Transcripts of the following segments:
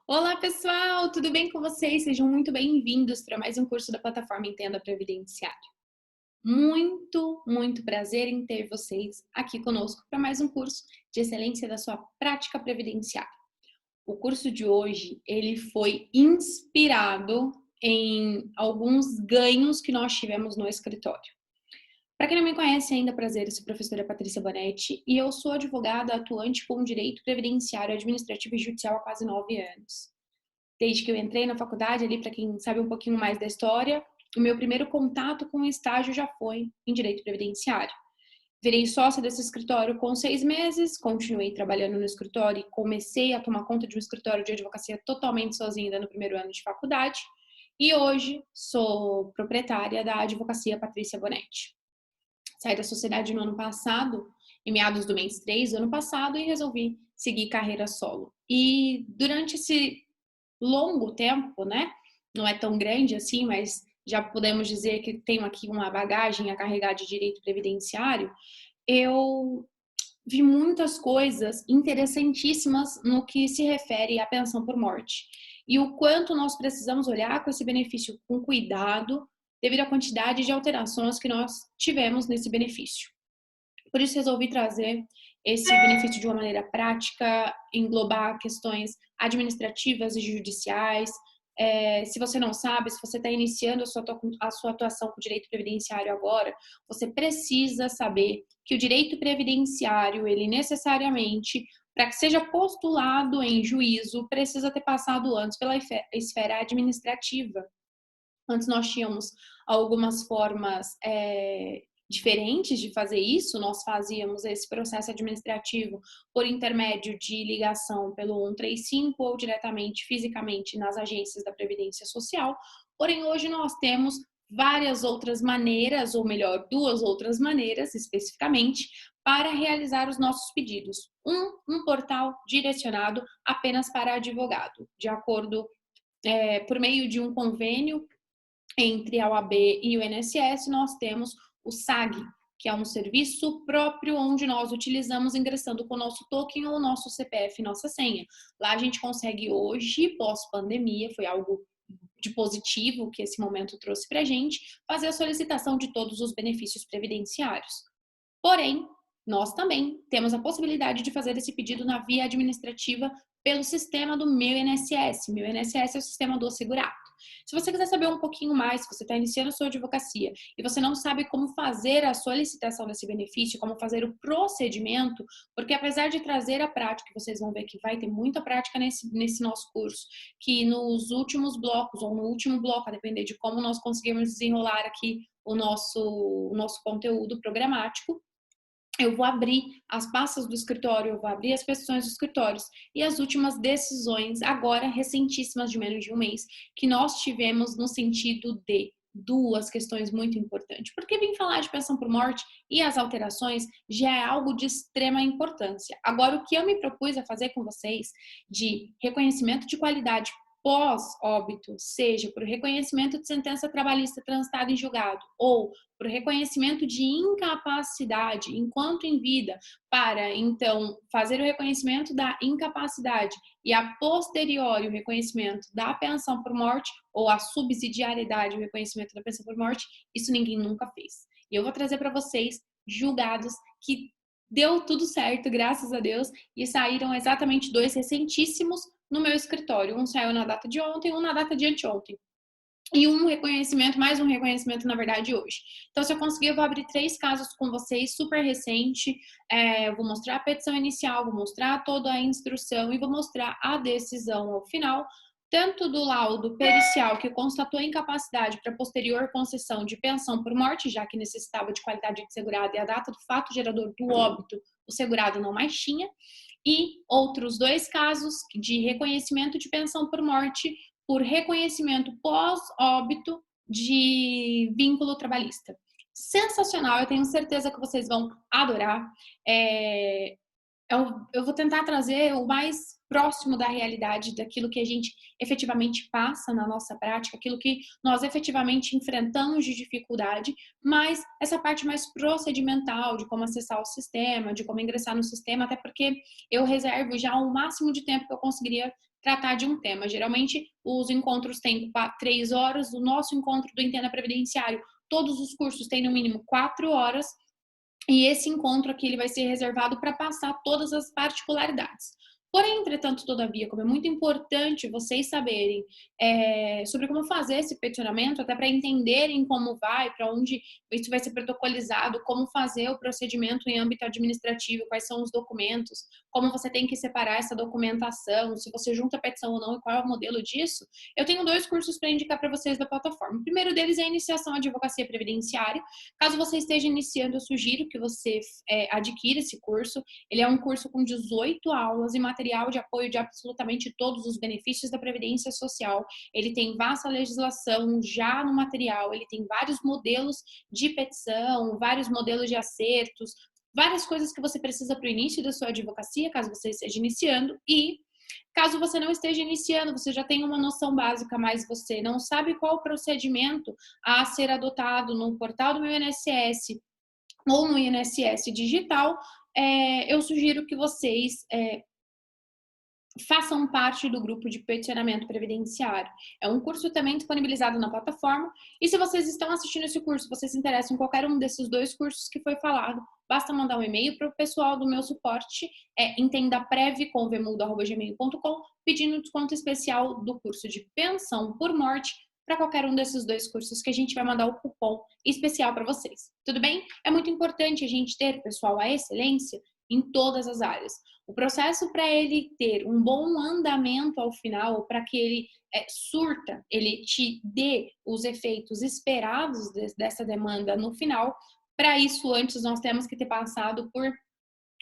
Olá, pessoal! Tudo bem com vocês? Sejam muito bem-vindos para mais um curso da plataforma Entenda Previdenciário. Muito prazer em ter vocês aqui conosco para mais um curso de excelência da sua prática previdenciária. O curso de hoje, ele foi inspirado em alguns ganhos que nós tivemos no escritório. Para quem não me conhece ainda, prazer, eu sou a professora Patrícia Bonetti e eu sou advogada atuante com direito previdenciário, administrativo e judicial há quase 9 anos. Desde que eu entrei na faculdade, ali para quem sabe um pouquinho mais da história, o meu primeiro contato com o estágio já foi em direito previdenciário. Virei sócia desse escritório com 6 meses, continuei trabalhando no escritório e comecei a tomar conta de um escritório de advocacia totalmente sozinha ainda no primeiro ano de faculdade. E hoje sou proprietária da Advocacia Patrícia Bonetti. Saí da sociedade no ano passado, em meados do mês 3 do ano passado, e resolvi seguir carreira solo. E durante esse longo tempo, né? Não é tão grande assim, mas já podemos dizer que tenho aqui uma bagagem a carregar de direito previdenciário. Eu vi muitas coisas interessantíssimas no que se refere à pensão por morte. E o quanto nós precisamos olhar com esse benefício com cuidado, devido à quantidade de alterações que nós tivemos nesse benefício. Por isso resolvi trazer esse benefício de uma maneira prática, englobar questões administrativas e judiciais. Se você não sabe, se você está iniciando a sua atuação com o direito previdenciário agora, você precisa saber que o direito previdenciário, ele necessariamente, para que seja postulado em juízo, precisa ter passado antes pela esfera administrativa. Antes nós tínhamos algumas formas diferentes de fazer isso. Nós fazíamos esse processo administrativo por intermédio de ligação pelo 135 ou diretamente fisicamente nas agências da Previdência Social. Porém, hoje nós temos várias outras maneiras, ou melhor, duas outras maneiras especificamente, para realizar os nossos pedidos. Um portal direcionado apenas para advogado, de acordo por meio de um convênio entre a OAB e o INSS, nós temos o SAG, que é um serviço próprio onde nós utilizamos ingressando com o nosso token ou o nosso CPF, nossa senha. Lá a gente consegue hoje, pós-pandemia, foi algo de positivo que esse momento trouxe para a gente, fazer a solicitação de todos os benefícios previdenciários. Porém, nós também temos a possibilidade de fazer esse pedido na via administrativa pelo sistema do Meu INSS. Meu INSS é o sistema do segurado. Se você quiser saber um pouquinho mais, se você está iniciando a sua advocacia e você não sabe como fazer a solicitação desse benefício, como fazer o procedimento, porque apesar de trazer a prática, vocês vão ver que vai ter muita prática nesse nosso curso, que nos últimos blocos, ou no último bloco, a depender de como nós conseguirmos desenrolar aqui o nosso conteúdo programático, eu vou abrir as pastas do escritório, eu vou abrir as petições dos escritórios e as últimas decisões, agora recentíssimas, de menos de um mês, que nós tivemos no sentido de duas questões muito importantes. Porque vim falar de pensão por morte e as alterações já é algo de extrema importância. Agora, o que eu me propus a fazer com vocês de reconhecimento de qualidade pós-óbito, seja por reconhecimento de sentença trabalhista transitada em julgado ou por reconhecimento de incapacidade enquanto em vida, para então fazer o reconhecimento da incapacidade e a posteriori o reconhecimento da pensão por morte ou a subsidiariedade, o reconhecimento da pensão por morte, isso ninguém nunca fez. E eu vou trazer para vocês julgados que deu tudo certo, graças a Deus, e saíram exatamente dois recentíssimos no meu escritório. Um saiu na data de ontem, um na data de anteontem. E um reconhecimento, mais um reconhecimento, na verdade, hoje. Então, se eu conseguir, eu vou abrir 3 casos com vocês, super recente. Eu vou mostrar a petição inicial, vou mostrar toda a instrução e vou mostrar a decisão ao final, tanto do laudo pericial que constatou a incapacidade para posterior concessão de pensão por morte, já que necessitava de qualidade de segurado e a data do fato gerador do óbito, o segurado não mais tinha, e outros 2 casos de reconhecimento de pensão por morte por reconhecimento pós-óbito de vínculo trabalhista. Sensacional, eu tenho certeza que vocês vão adorar. Eu vou tentar trazer o mais próximo da realidade, daquilo que a gente efetivamente passa na nossa prática, aquilo que nós efetivamente enfrentamos de dificuldade, mas essa parte mais procedimental, de como acessar o sistema, de como ingressar no sistema, até porque eu reservo já o máximo de tempo que eu conseguiria tratar de um tema. Geralmente, os encontros têm 3 horas, o nosso encontro do Entenda Previdenciário, todos os cursos têm no mínimo 4 horas, e esse encontro aqui ele vai ser reservado para passar todas as particularidades. Porém, entretanto, todavia, como é muito importante vocês saberem sobre como fazer esse peticionamento, até para entenderem como vai, para onde isso vai ser protocolizado, como fazer o procedimento em âmbito administrativo, quais são os documentos, como você tem que separar essa documentação, se você junta a petição ou não e qual é o modelo disso, eu tenho 2 cursos para indicar para vocês da plataforma. O primeiro deles é a iniciação à advocacia previdenciária. Caso você esteja iniciando, eu sugiro que você adquira esse curso. Ele é um curso com 18 aulas e material de apoio de absolutamente todos os benefícios da Previdência Social. Ele tem vasta legislação já no material, ele tem vários modelos de petição, vários modelos de acertos, várias coisas que você precisa para o início da sua advocacia, caso você esteja iniciando, e caso você não esteja iniciando, você já tem uma noção básica, mas você não sabe qual o procedimento a ser adotado no portal do meu INSS ou no INSS digital, eu sugiro que vocês façam parte do grupo de peticionamento previdenciário. É um curso também disponibilizado na plataforma. E se vocês estão assistindo esse curso, vocês se interessam em qualquer um desses 2 cursos que foi falado, basta mandar um e-mail para o pessoal do meu suporte, entendaprev@gmail.com, pedindo desconto especial do curso de pensão por morte para qualquer um desses 2 cursos, que a gente vai mandar o cupom especial para vocês. Tudo bem? É muito importante a gente ter, pessoal, a excelência em todas as áreas. O processo para ele ter um bom andamento ao final, para que ele surta, ele te dê os efeitos esperados dessa demanda no final, para isso antes nós temos que ter passado por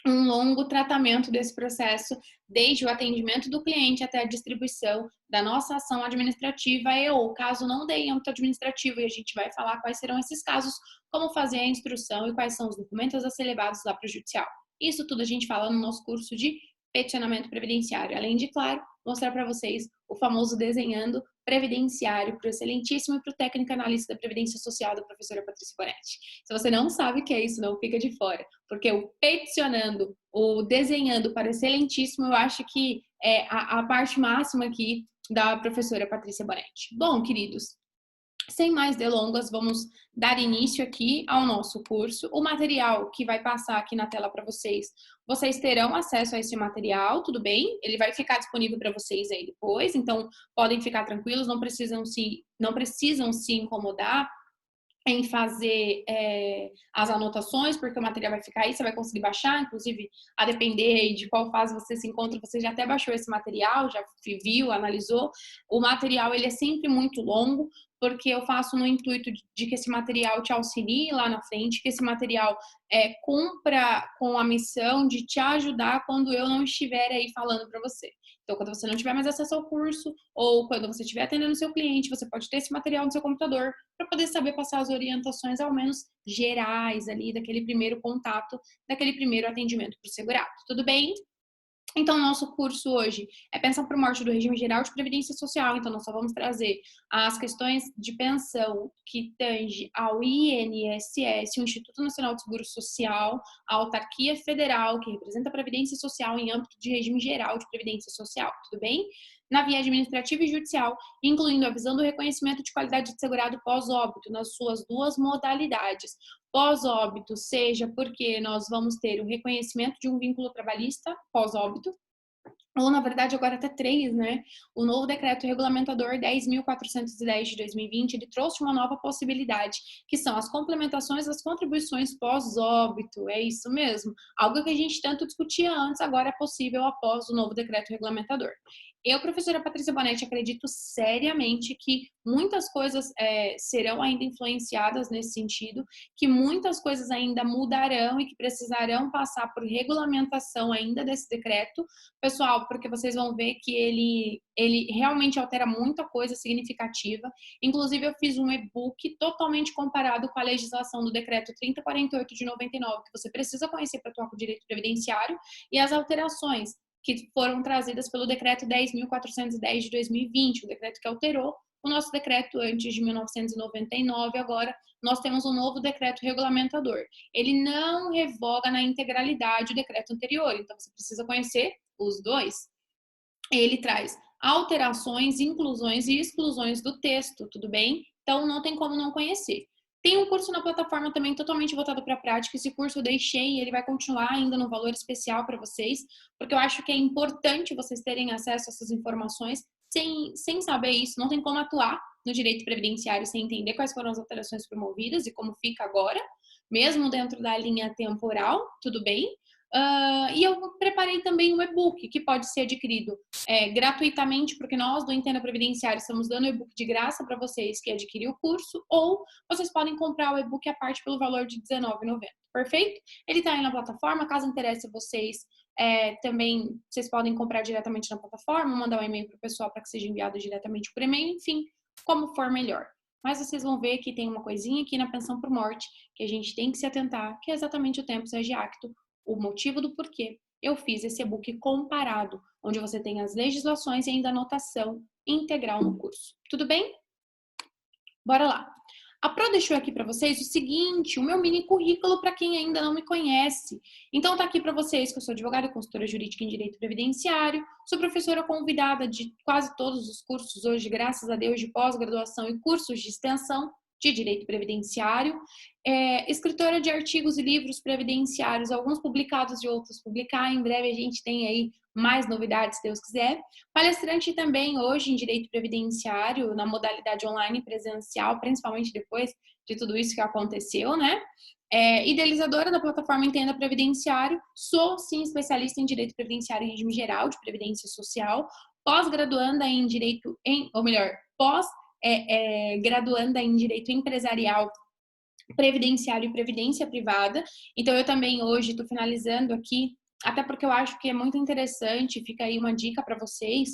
um longo tratamento desse processo, desde o atendimento do cliente até a distribuição da nossa ação administrativa ou caso não dê em âmbito administrativo, e a gente vai falar quais serão esses casos, como fazer a instrução e quais são os documentos a ser levados lá para o judicial. Isso tudo a gente fala no nosso curso de peticionamento previdenciário, além de, claro, mostrar para vocês o famoso desenhando previdenciário para o excelentíssimo e para o técnico analista da Previdência Social da professora Patrícia Bonetti. Se você não sabe o que é isso, não fica de fora, porque o peticionando, o desenhando para o excelentíssimo, eu acho que é a parte máxima aqui da professora Patrícia Bonetti. Bom, queridos, sem mais delongas, vamos dar início aqui ao nosso curso. O material que vai passar aqui na tela para vocês, vocês terão acesso a esse material, tudo bem? Ele vai ficar disponível para vocês aí depois, então podem ficar tranquilos, não precisam se incomodar em fazer as anotações, porque o material vai ficar aí, você vai conseguir baixar, inclusive, a depender de qual fase você se encontra, você já até baixou esse material, já viu, analisou. O material, ele é sempre muito longo, porque eu faço no intuito de que esse material te auxilie lá na frente, que esse material cumpra com a missão de te ajudar quando eu não estiver aí falando para você. Então, quando você não tiver mais acesso ao curso, ou quando você estiver atendendo o seu cliente, você pode ter esse material no seu computador para poder saber passar as orientações, ao menos gerais ali, daquele primeiro contato, daquele primeiro atendimento para o segurado. Tudo bem? Então, nosso curso hoje é Pensão por Morte do Regime Geral de Previdência Social. Então, nós só vamos trazer as questões de pensão que tange ao INSS, o Instituto Nacional de Seguro Social, a autarquia federal, que representa a Previdência Social em âmbito de regime geral de Previdência Social. Tudo bem? Na via administrativa e judicial, incluindo a visão do reconhecimento de qualidade de segurado pós-óbito, nas suas 2 modalidades. Pós-óbito, seja porque nós vamos ter o reconhecimento de um vínculo trabalhista pós-óbito, ou na verdade agora até 3, né? O novo decreto regulamentador 10.410 de 2020, ele trouxe uma nova possibilidade, que são as complementações das contribuições pós-óbito, é isso mesmo. Algo que a gente tanto discutia antes, agora é possível após o novo decreto regulamentador. Eu, professora Patrícia Bonetti, acredito seriamente que muitas coisas serão ainda influenciadas nesse sentido, que muitas coisas ainda mudarão e que precisarão passar por regulamentação ainda desse decreto, pessoal, porque vocês vão ver que ele realmente altera muita coisa significativa. Inclusive, eu fiz um e-book totalmente comparado com a legislação do decreto 3048 de 99, que você precisa conhecer para atuar com o direito previdenciário, e as alterações que foram trazidas pelo decreto 10.410 de 2020, o decreto que alterou o nosso decreto antes de 1999, agora nós temos um novo decreto regulamentador. Ele não revoga na integralidade o decreto anterior, então você precisa conhecer os 2. Ele traz alterações, inclusões e exclusões do texto, tudo bem? Então, não tem como não conhecer. Tem um curso na plataforma também totalmente voltado para a prática. Esse curso eu deixei e ele vai continuar ainda no valor especial para vocês, porque eu acho que é importante vocês terem acesso a essas informações. Sem saber isso, não tem como atuar no direito previdenciário sem entender quais foram as alterações promovidas e como fica agora, mesmo dentro da linha temporal, tudo bem? E eu preparei também um e-book que pode ser adquirido gratuitamente, porque nós do Entenda Previdenciário estamos dando e-book de graça para vocês que adquirir o curso, ou vocês podem comprar o e-book à parte pelo valor de R$19,90, perfeito? Ele está aí na plataforma, caso interesse vocês, também vocês podem comprar diretamente na plataforma, mandar um e-mail para o pessoal para que seja enviado diretamente por e-mail, enfim, como for melhor. Mas vocês vão ver que tem uma coisinha aqui na pensão por morte que a gente tem que se atentar, que é exatamente o tempo de acto, o motivo do porquê eu fiz esse e-book comparado, onde você tem as legislações e ainda a anotação integral no curso. Tudo bem? Bora lá. A Pro deixou aqui para vocês o seguinte, o meu mini currículo para quem ainda não me conhece. Então tá aqui para vocês que eu sou advogada e consultora jurídica em direito previdenciário, sou professora convidada de quase todos os cursos hoje, graças a Deus, de pós-graduação e cursos de extensão de direito previdenciário, escritora de artigos e livros previdenciários, alguns publicados e outros publicar. Em breve a gente tem aí mais novidades, se Deus quiser. Palestrante também hoje em direito previdenciário, na modalidade online e presencial, principalmente depois de tudo isso que aconteceu, né? Idealizadora da plataforma Entenda Previdenciário, sou sim especialista em direito previdenciário em regime geral de previdência social, pós-graduanda em direito, ou melhor, graduanda em direito empresarial, previdenciário e previdência privada. Então eu também hoje estou finalizando aqui, até porque eu acho que é muito interessante, fica aí uma dica para vocês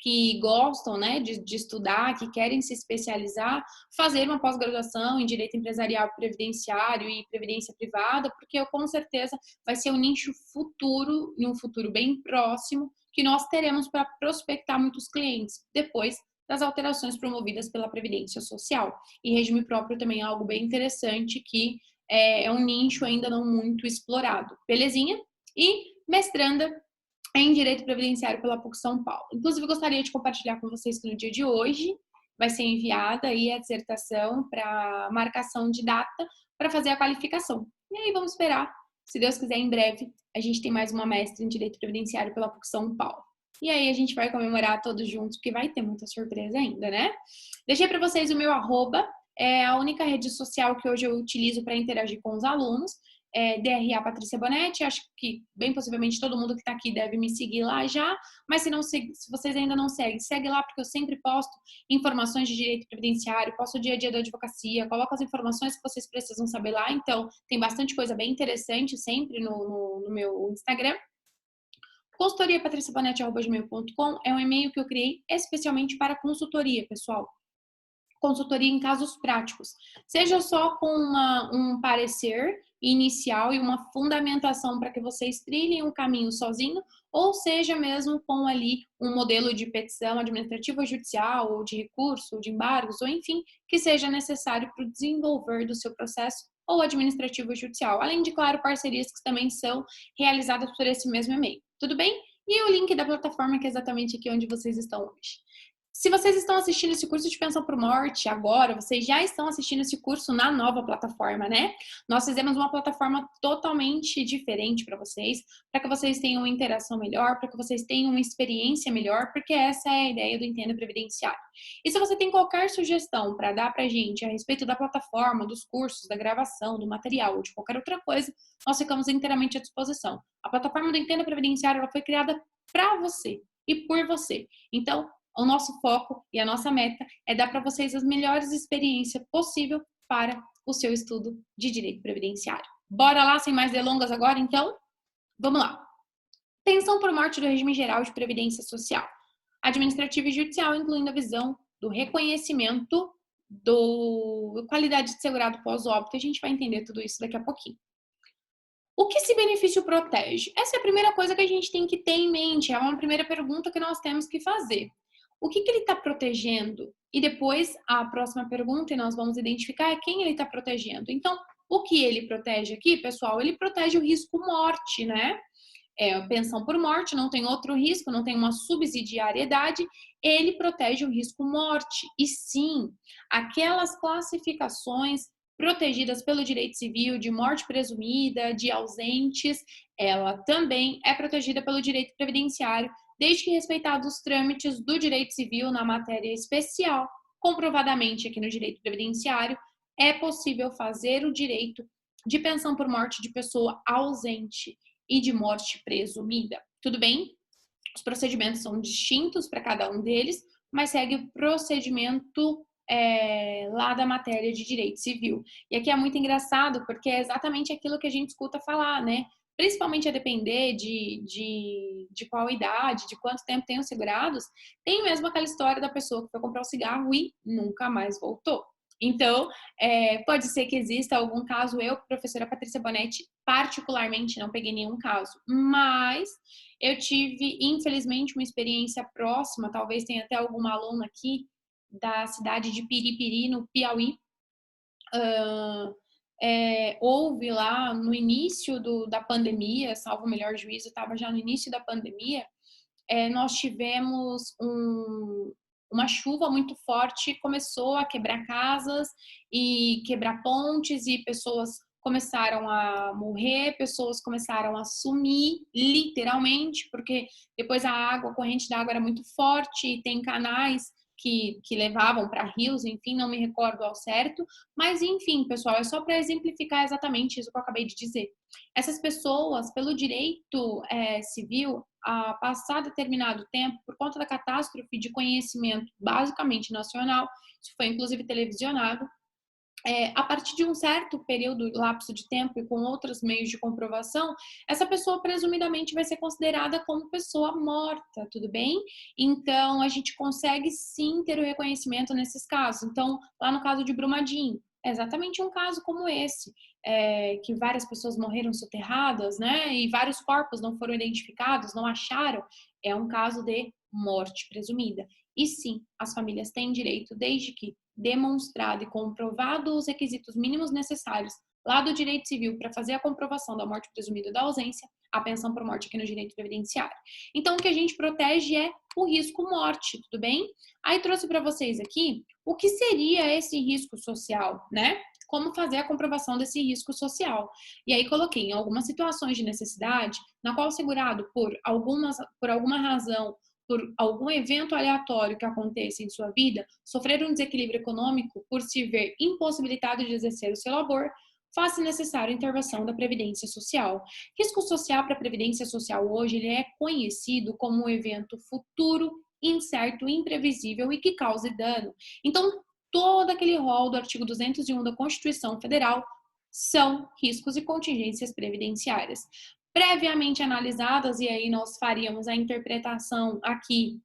que gostam, né, de estudar, que querem se especializar, fazer uma pós-graduação em direito empresarial, previdenciário e previdência privada, porque eu, com certeza vai ser um nicho futuro, em um futuro bem próximo, que nós teremos para prospectar muitos clientes depois das alterações promovidas pela Previdência Social. E regime próprio também é algo bem interessante, que é um nicho ainda não muito explorado. Belezinha? E mestranda em Direito Previdenciário pela PUC São Paulo. Inclusive, gostaria de compartilhar com vocês que no dia de hoje vai ser enviada aí a dissertação para marcação de data para fazer a qualificação. E aí vamos esperar, se Deus quiser, em breve, a gente tem mais uma mestra em Direito Previdenciário pela PUC São Paulo. E aí a gente vai comemorar todos juntos, porque vai ter muita surpresa ainda, né? Deixei para vocês o meu arroba, é a única rede social que hoje eu utilizo para interagir com os alunos. DRA Patrícia Bonetti, acho que bem possivelmente todo mundo que está aqui deve me seguir lá já, mas se vocês ainda não seguem, segue lá, porque eu sempre posto informações de direito previdenciário, posto o dia a dia da advocacia, coloco as informações que vocês precisam saber lá, então tem bastante coisa bem interessante sempre no meu Instagram. consultoriapatriciabonetti@gmail.com é um e-mail que eu criei especialmente para consultoria, pessoal. Consultoria em casos práticos. Seja só com um parecer inicial e uma fundamentação para que vocês trilhem um caminho sozinho, ou seja mesmo com ali um modelo de petição administrativa ou judicial, ou de recurso, ou de embargos, ou enfim, que seja necessário para o desenvolver do seu processo ou administrativo ou judicial. Além de, claro, parcerias que também são realizadas por esse mesmo e-mail. Tudo bem? E o link da plataforma que é exatamente aqui onde vocês estão hoje. Se vocês estão assistindo esse curso de pensão por morte agora, vocês já estão assistindo esse curso na nova plataforma, né? Nós fizemos uma plataforma totalmente diferente para vocês que vocês tenham uma interação melhor, para que vocês tenham uma experiência melhor, porque essa é a ideia do Entenda Previdenciário. E se você tem qualquer sugestão para dar para a gente a respeito da plataforma, dos cursos, da gravação, do material ou de qualquer outra coisa, nós ficamos inteiramente à disposição. A plataforma do Entenda Previdenciário ela foi criada para você e por você. Então, o nosso foco e a nossa meta é dar para vocês as melhores experiências possível para o seu estudo de direito previdenciário. Bora lá, sem mais delongas agora, então? Vamos lá. Pensão por morte do regime geral de previdência social, administrativa e judicial, incluindo a visão do reconhecimento da qualidade de segurado pós-óbito. A gente vai entender tudo isso daqui a pouquinho. O que esse benefício protege? Essa é a primeira coisa que a gente tem que ter em mente, é uma primeira pergunta que nós temos que fazer. O que ele está protegendo? E depois, a próxima pergunta, e nós vamos identificar é quem ele está protegendo. Então, o que ele protege aqui, pessoal? Ele protege o risco morte, né? pensão por morte, não tem outro risco, não tem uma subsidiariedade, ele protege o risco morte. E sim, aquelas classificações protegidas pelo direito civil de morte presumida, de ausentes, ela também é protegida pelo direito previdenciário, desde que respeitados os trâmites do direito civil na matéria especial. Comprovadamente, aqui no direito previdenciário, é possível fazer o direito de pensão por morte de pessoa ausente e de morte presumida. Tudo bem? Os procedimentos são distintos para cada um deles, mas segue o procedimento lá da matéria de direito civil. E aqui é muito engraçado, porque é exatamente aquilo que a gente escuta falar, né? Principalmente a depender de qual idade, de quanto tempo tem os segurados, tem mesmo aquela história da pessoa que foi comprar um cigarro e nunca mais voltou. Então, pode ser que exista algum caso, eu, professora Patrícia Bonetti, particularmente não peguei nenhum caso, mas eu tive, infelizmente, uma experiência próxima, talvez tenha até alguma aluna aqui, da cidade de Piripiri, no Piauí. Houve lá no início da pandemia, salvo o melhor juízo, estava já no início da pandemia, nós tivemos uma chuva muito forte, começou a quebrar casas e quebrar pontes, e pessoas começaram a morrer, pessoas começaram a sumir, literalmente, porque depois a corrente da água era muito forte, e tem canais que levavam para rios, enfim, não me recordo ao certo, mas enfim, pessoal, é só para exemplificar exatamente isso que eu acabei de dizer. Essas pessoas, pelo direito civil, a passar determinado tempo, por conta da catástrofe de conhecimento basicamente nacional, isso foi inclusive televisionado, a partir de um certo período, lapso de tempo e com outros meios de comprovação, essa pessoa presumidamente vai ser considerada como pessoa morta, tudo bem? Então, a gente consegue sim ter o reconhecimento nesses casos. Então, lá no caso de Brumadinho, é exatamente um caso como esse, que várias pessoas morreram soterradas, né? E vários corpos não foram identificados, não acharam. É um caso de morte presumida. E sim, as famílias têm direito, desde que demonstrado e comprovado os requisitos mínimos necessários lá do direito civil para fazer a comprovação da morte presumida ou da ausência, a pensão por morte aqui no direito previdenciário. Então, o que a gente protege é o risco morte, tudo bem? Aí trouxe para vocês aqui o que seria esse risco social, né? Como fazer a comprovação desse risco social. E aí coloquei em algumas situações de necessidade, na qual o segurado, por alguma razão, por algum evento aleatório que aconteça em sua vida, sofrer um desequilíbrio econômico por se ver impossibilitado de exercer o seu labor, faz-se necessária a intervenção da Previdência Social. Risco social para a Previdência Social hoje ele é conhecido como um evento futuro, incerto, imprevisível e que cause dano. Então, todo aquele rol do artigo 201 da Constituição Federal são riscos e contingências previdenciárias previamente analisadas, e aí nós faríamos a interpretação aqui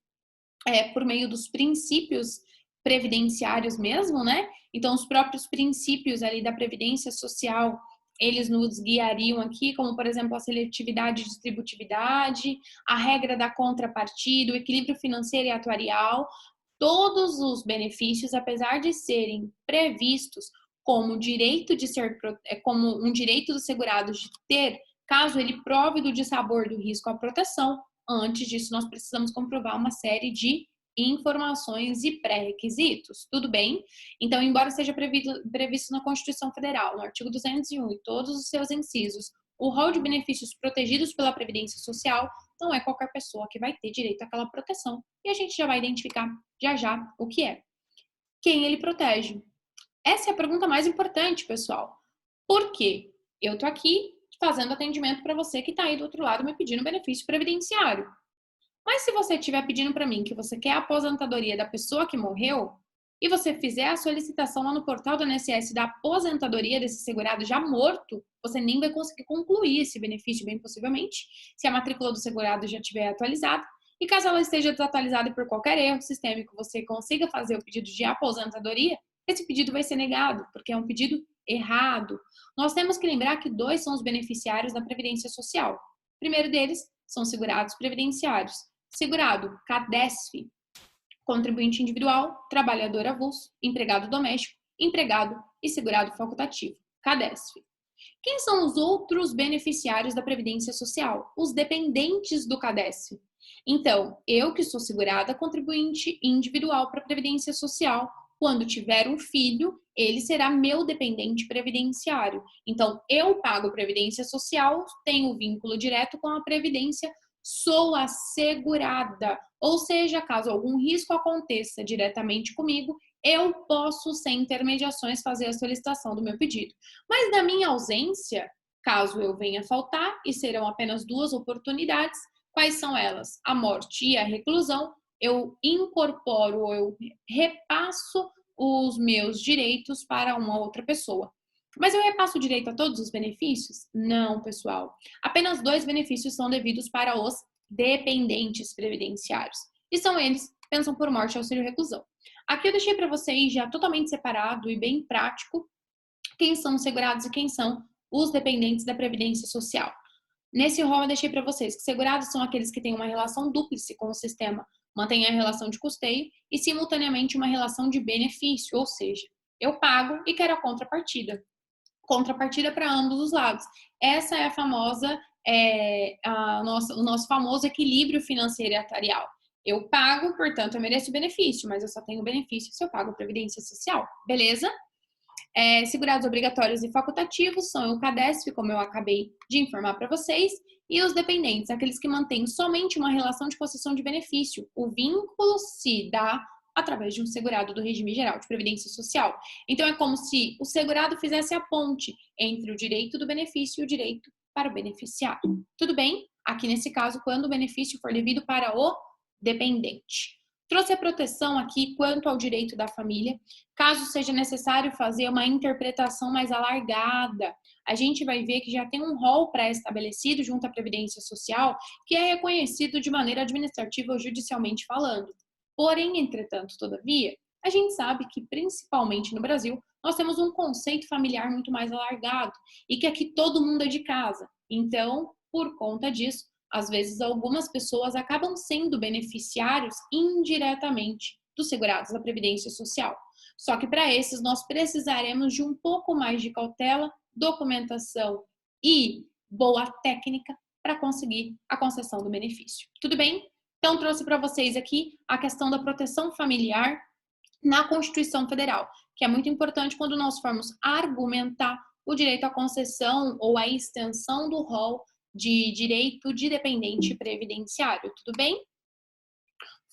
por meio dos princípios previdenciários mesmo, né? Então, os próprios princípios ali da Previdência Social, eles nos guiariam aqui, como, por exemplo, a seletividade e distributividade, a regra da contrapartida, o equilíbrio financeiro e atuarial, todos os benefícios, apesar de serem previstos como direito de ser, como um direito dos segurados de ter, caso ele prove do dissabor do risco à proteção, antes disso nós precisamos comprovar uma série de informações e pré-requisitos, tudo bem? Então, embora seja previsto na Constituição Federal, no artigo 201 e todos os seus incisos, o rol de benefícios protegidos pela Previdência Social, não é qualquer pessoa que vai ter direito àquela proteção. E a gente já vai identificar já já o que é. Quem ele protege? Essa é a pergunta mais importante, pessoal. Por quê? Eu tô aqui fazendo atendimento para você que está aí do outro lado me pedindo benefício previdenciário. Mas se você estiver pedindo para mim que você quer a aposentadoria da pessoa que morreu e você fizer a solicitação lá no portal do INSS da aposentadoria desse segurado já morto, você nem vai conseguir concluir esse benefício, bem possivelmente, se a matrícula do segurado já estiver atualizada. E caso ela esteja desatualizada por qualquer erro sistêmico, você consiga fazer o pedido de aposentadoria, esse pedido vai ser negado, porque é um pedido errado. Nós temos que lembrar que dois são os beneficiários da Previdência Social. O primeiro deles são segurados previdenciários. Segurado, CADESF, contribuinte individual, trabalhador avulso, empregado doméstico, empregado e segurado facultativo, CADESF. Quem são os outros beneficiários da Previdência Social? Os dependentes do CADES. Então, eu que sou segurada contribuinte individual para a Previdência Social, quando tiver um filho, ele será meu dependente previdenciário. Então, eu pago Previdência Social, tenho vínculo direto com a Previdência, sou assegurada. Ou seja, caso algum risco aconteça diretamente comigo, eu posso, sem intermediações, fazer a solicitação do meu pedido. Mas na minha ausência, caso eu venha faltar, e serão apenas 2 oportunidades, quais são elas? A morte e a reclusão, eu incorporo, eu repasso os meus direitos para uma outra pessoa. Mas eu repasso o direito a todos os benefícios? Não, pessoal. Apenas 2 benefícios são devidos para os dependentes previdenciários. E são eles, pensão por morte e auxílio reclusão. Aqui eu deixei para vocês já totalmente separado e bem prático quem são os segurados e quem são os dependentes da Previdência Social. Nesse rol eu deixei para vocês que segurados são aqueles que têm uma relação dúplice com o sistema, mantêm a relação de custeio e simultaneamente uma relação de benefício, ou seja, eu pago e quero a contrapartida. Contrapartida para ambos os lados. Essa é a famosa, o nosso famoso equilíbrio financeiro e atuarial. Eu pago, portanto, eu mereço benefício, mas eu só tenho benefício se eu pago Previdência Social, beleza? Segurados obrigatórios e facultativos são o CADESF, como eu acabei de informar para vocês, e os dependentes, aqueles que mantêm somente uma relação de concessão de benefício. O vínculo se dá através de um segurado do regime geral de previdência social. Então, é como se o segurado fizesse a ponte entre o direito do benefício e o direito para o beneficiário. Tudo bem? Aqui nesse caso, quando o benefício for devido para o dependente. Trouxe a proteção aqui quanto ao direito da família, caso seja necessário fazer uma interpretação mais alargada. A gente vai ver que já tem um rol pré-estabelecido junto à Previdência Social, que é reconhecido de maneira administrativa ou judicialmente falando. Porém, entretanto, todavia, a gente sabe que, principalmente no Brasil, nós temos um conceito familiar muito mais alargado e que aqui todo mundo é de casa. Então, por conta disso, às vezes algumas pessoas acabam sendo beneficiários indiretamente dos segurados da Previdência Social. Só que para esses nós precisaremos de um pouco mais de cautela, documentação e boa técnica para conseguir a concessão do benefício. Tudo bem? Então, trouxe para vocês aqui a questão da proteção familiar na Constituição Federal, que é muito importante quando nós formos argumentar o direito à concessão ou à extensão do rol de direito de dependente previdenciário. Tudo bem?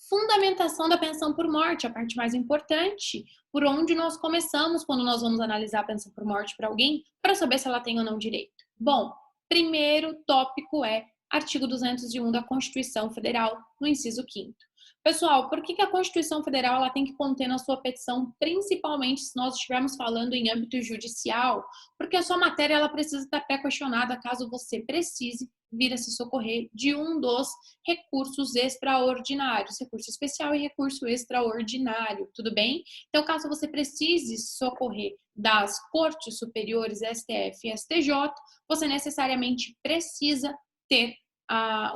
Fundamentação da pensão por morte, a parte mais importante, por onde nós começamos quando nós vamos analisar a pensão por morte para alguém, para saber se ela tem ou não direito. Bom, primeiro tópico é artigo 201 da Constituição Federal, no inciso 5º. Pessoal, por que a Constituição Federal ela tem que conter na sua petição, principalmente se nós estivermos falando em âmbito judicial? Porque a sua matéria ela precisa estar pré-questionada caso você precise vir a se socorrer de um dos recursos extraordinários, recurso especial e recurso extraordinário, tudo bem? Então, caso você precise socorrer das Cortes Superiores, STF e STJ, você necessariamente precisa ter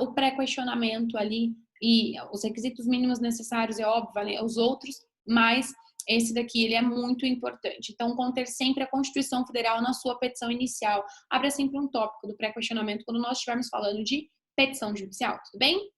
o pré-questionamento ali e os requisitos mínimos necessários, é óbvio, os outros, mas esse daqui ele é muito importante. Então, conter sempre a Constituição Federal na sua petição inicial. Abra sempre um tópico do pré-questionamento quando nós estivermos falando de petição judicial, tudo bem?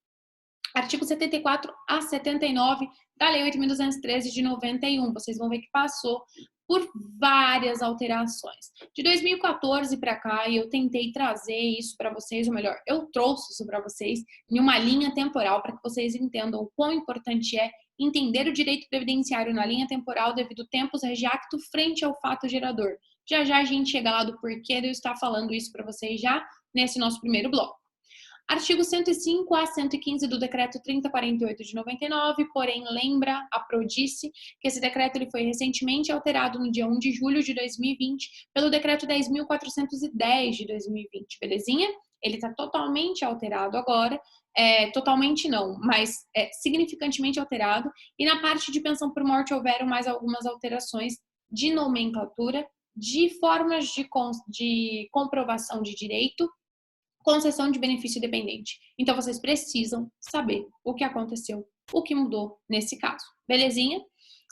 Artigo 74 a 79 da Lei 8.213 de 91. Vocês vão ver que passou por várias alterações. De 2014 para cá, eu tentei trazer isso para vocês, ou melhor, eu trouxe isso para vocês em uma linha temporal para que vocês entendam o quão importante é entender o direito previdenciário na linha temporal devido tempus regiacto frente ao fato gerador. Já já a gente chega lá do porquê de eu estar falando isso para vocês já nesse nosso primeiro bloco. Artigo 105 a 115 do Decreto 3048 de 99, porém lembra a Prodice que esse decreto ele foi recentemente alterado no dia 1 de julho de 2020 pelo Decreto 10.410 de 2020, belezinha? Ele está totalmente alterado agora, totalmente não, mas significantemente alterado, e na parte de pensão por morte houveram mais algumas alterações de nomenclatura, de formas de comprovação de direito, concessão de benefício dependente. Então, vocês precisam saber o que aconteceu, o que mudou nesse caso. Belezinha?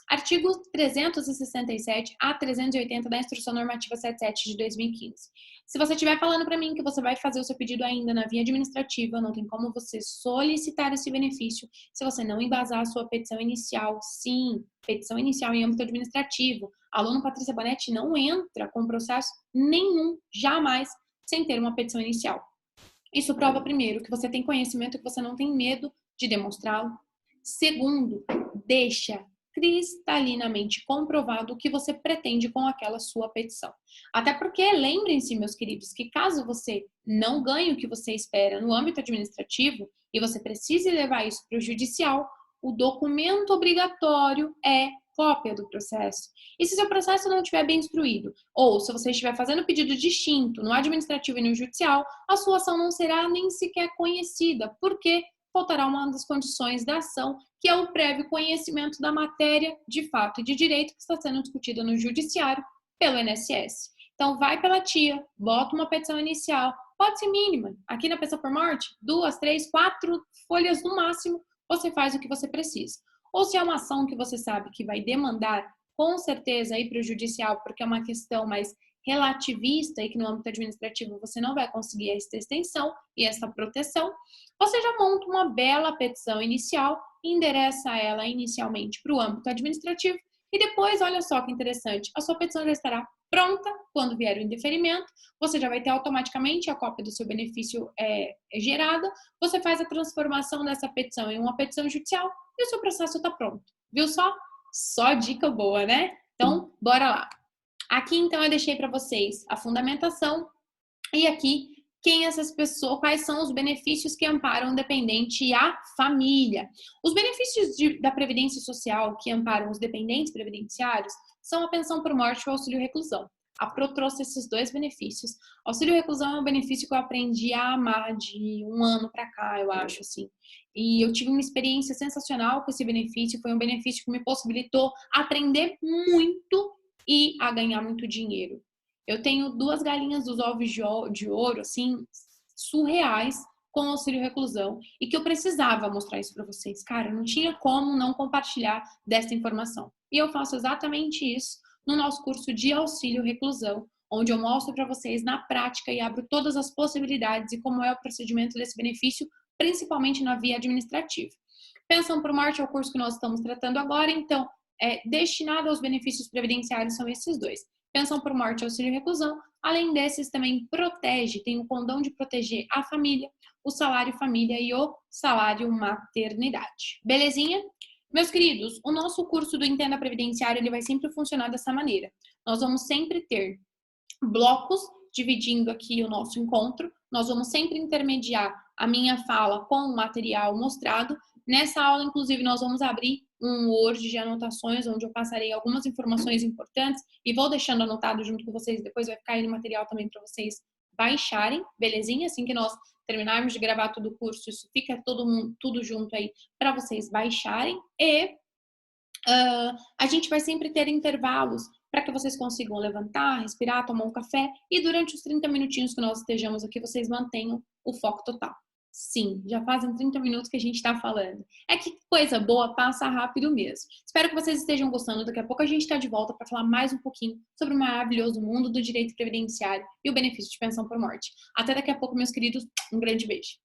Artigo 367 a 380 da Instrução Normativa 77 de 2015. Se você estiver falando para mim que você vai fazer o seu pedido ainda na via administrativa, não tem como você solicitar esse benefício se você não embasar a sua petição inicial. Sim, petição inicial em âmbito administrativo. A aluna Patrícia Bonetti não entra com processo nenhum, jamais, sem ter uma petição inicial. Isso prova, primeiro, que você tem conhecimento e que você não tem medo de demonstrá-lo. Segundo, deixa cristalinamente comprovado o que você pretende com aquela sua petição. Até porque, lembrem-se, meus queridos, que caso você não ganhe o que você espera no âmbito administrativo e você precise levar isso para o judicial, o documento obrigatório é cópia do processo. E se seu processo não estiver bem instruído, ou se você estiver fazendo pedido distinto no administrativo e no judicial, a sua ação não será nem sequer conhecida, porque faltará uma das condições da ação, que é o prévio conhecimento da matéria de fato e de direito que está sendo discutida no judiciário pelo INSS. Então, vai pela tia, bota uma petição inicial, pode ser mínima. Aqui na petição por morte, 2, 3, 4 folhas no máximo, você faz o que você precisa. Ou se é uma ação que você sabe que vai demandar, com certeza, ir para o judicial, porque é uma questão mais relativista e que no âmbito administrativo você não vai conseguir essa extensão e essa proteção, você já monta uma bela petição inicial, endereça ela inicialmente para o âmbito administrativo e depois, olha só que interessante, a sua petição já estará pronta quando vier o indeferimento, você já vai ter automaticamente a cópia do seu benefício gerada, você faz a transformação dessa petição em uma petição judicial e o seu processo está pronto. Viu só? Só dica boa, né? Então, bora lá. Aqui, então, eu deixei para vocês a fundamentação e aqui quem essas pessoas, quais são os benefícios que amparam o dependente e a família. Os benefícios da Previdência Social que amparam os dependentes previdenciários são a pensão por morte e o auxílio reclusão. A Pro trouxe esses dois benefícios. Auxílio reclusão é um benefício que eu aprendi a amar de um ano para cá, eu acho, assim. E eu tive uma experiência sensacional com esse benefício. Foi um benefício que me possibilitou aprender muito e a ganhar muito dinheiro. Eu tenho 2 galinhas dos ovos de ouro, assim, surreais, com auxílio reclusão, e que eu precisava mostrar isso para vocês. Cara, não tinha como não compartilhar dessa informação. E eu faço exatamente isso no nosso curso de auxílio reclusão, onde eu mostro para vocês na prática e abro todas as possibilidades e como é o procedimento desse benefício, principalmente na via administrativa. Pensão por morte é o curso que nós estamos tratando agora, então, destinado aos benefícios previdenciários são esses dois. Pensão por morte e auxílio reclusão. Além desses, também protege, tem o condão de proteger a família, o salário família e o salário maternidade. Belezinha? Meus queridos, o nosso curso do Entenda Previdenciário, ele vai sempre funcionar dessa maneira. Nós vamos sempre ter blocos dividindo aqui o nosso encontro. Nós vamos sempre intermediar a minha fala com o material mostrado. Nessa aula, inclusive, nós vamos abrir um Word de anotações, onde eu passarei algumas informações importantes e vou deixando anotado junto com vocês. Depois vai ficar aí no material também para vocês baixarem, belezinha? Assim que nós terminarmos de gravar todo o curso, isso fica tudo junto aí para vocês baixarem. E a gente vai sempre ter intervalos para que vocês consigam levantar, respirar, tomar um café e durante os 30 minutinhos que nós estejamos aqui, vocês mantenham o foco total. Sim, já fazem 30 minutos que a gente está falando. É que coisa boa, passa rápido mesmo. Espero que vocês estejam gostando. Daqui a pouco a gente está de volta para falar mais um pouquinho sobre o maravilhoso mundo do direito previdenciário e o benefício de pensão por morte. Até daqui a pouco, meus queridos. Um grande beijo.